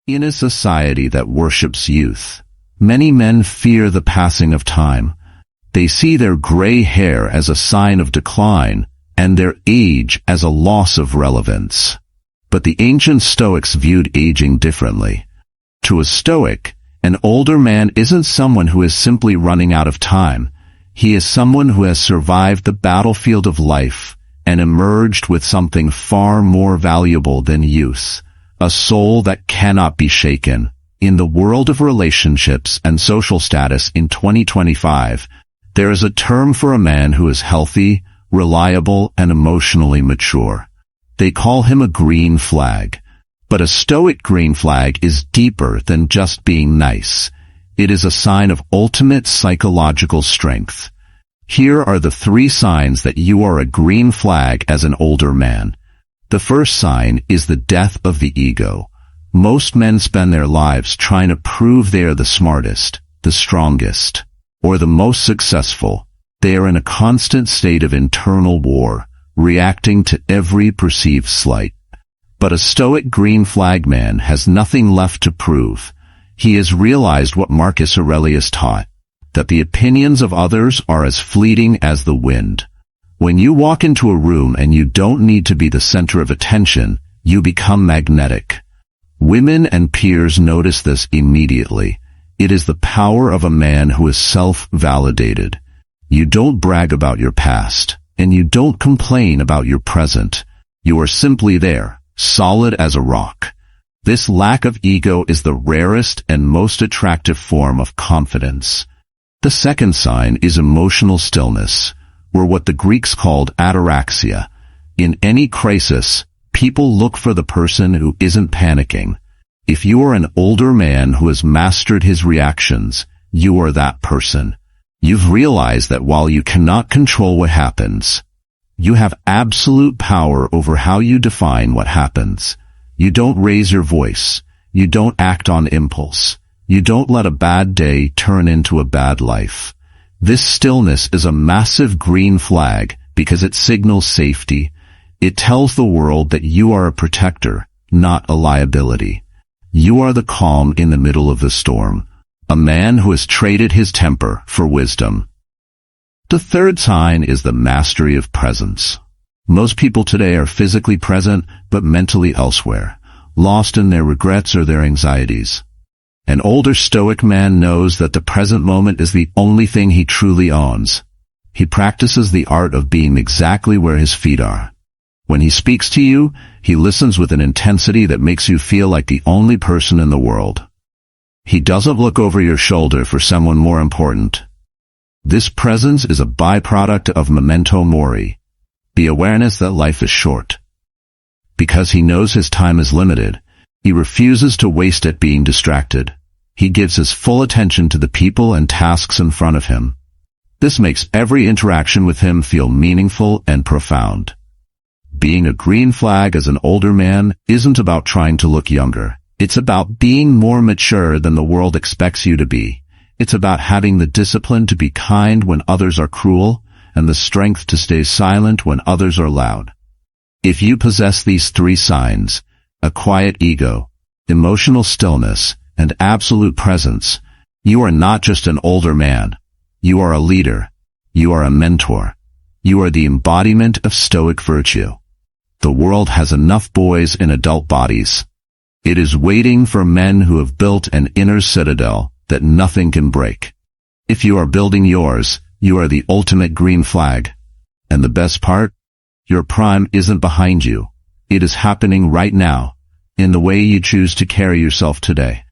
In a society that worships youth, many men fear the passing of time. They see their gray hair as a sign of decline and their age as a loss of relevance. But the ancient Stoics viewed aging differently. To a Stoic, an older man isn't someone who is simply running out of time. He is someone who has survived the battlefield of life and emerged with something far more valuable than youth, a soul that cannot be shaken. In the world of relationships and social status in 2025, there is a term for a man who is healthy, reliable, and emotionally mature. They call him a green flag. But a Stoic green flag is deeper than just being nice. It is a sign of ultimate psychological strength. Here are the 3 signs that you are a green flag as an older man. The first sign is the death of the ego. Most men spend their lives trying to prove they are the smartest, the strongest, or the most successful. They are in a constant state of internal war, reacting to every perceived slight. But a Stoic green flag man has nothing left to prove. He has realized what Marcus Aurelius taught, that the opinions of others are as fleeting as the wind. When you walk into a room and you don't need to be the center of attention, you become magnetic. Women and peers notice this immediately. It is the power of a man who is self-validated. You don't brag about your past, and you don't complain about your present. You are simply there, solid as a rock. This lack of ego is the rarest and most attractive form of confidence. The second sign is emotional stillness, or what the Greeks called ataraxia. In any crisis, people look for the person who isn't panicking. If you are an older man who has mastered his reactions, you are that person. You've realized that while you cannot control what happens, you have absolute power over how you define what happens. You don't raise your voice. You don't act on impulse. You don't let a bad day turn into a bad life. This stillness is a massive green flag because it signals safety. It tells the world that you are a protector, not a liability. You are the calm in the middle of the storm, a man who has traded his temper for wisdom. The third sign is the mastery of presence. Most people today are physically present, but mentally elsewhere, lost in their regrets or their anxieties. An older Stoic man knows that the present moment is the only thing he truly owns. He practices the art of being exactly where his feet are. When he speaks to you, he listens with an intensity that makes you feel like the only person in the world. He doesn't look over your shoulder for someone more important. This presence is a byproduct of memento mori, the awareness that life is short. Because he knows his time is limited, he refuses to waste it being distracted. He gives his full attention to the people and tasks in front of him. This makes every interaction with him feel meaningful and profound. Being a green flag as an older man isn't about trying to look younger. It's about being more mature than the world expects you to be. It's about having the discipline to be kind when others are cruel, and the strength to stay silent when others are loud. If you possess these 3 signs, a quiet ego, emotional stillness, and absolute presence, you are not just an older man. You are a leader. You are a mentor. You are the embodiment of Stoic virtue. The world has enough boys in adult bodies. It is waiting for men who have built an inner citadel that nothing can break. If you are building yours, you are the ultimate green flag. And the best part? Your prime isn't behind you. It is happening right now, in the way you choose to carry yourself today.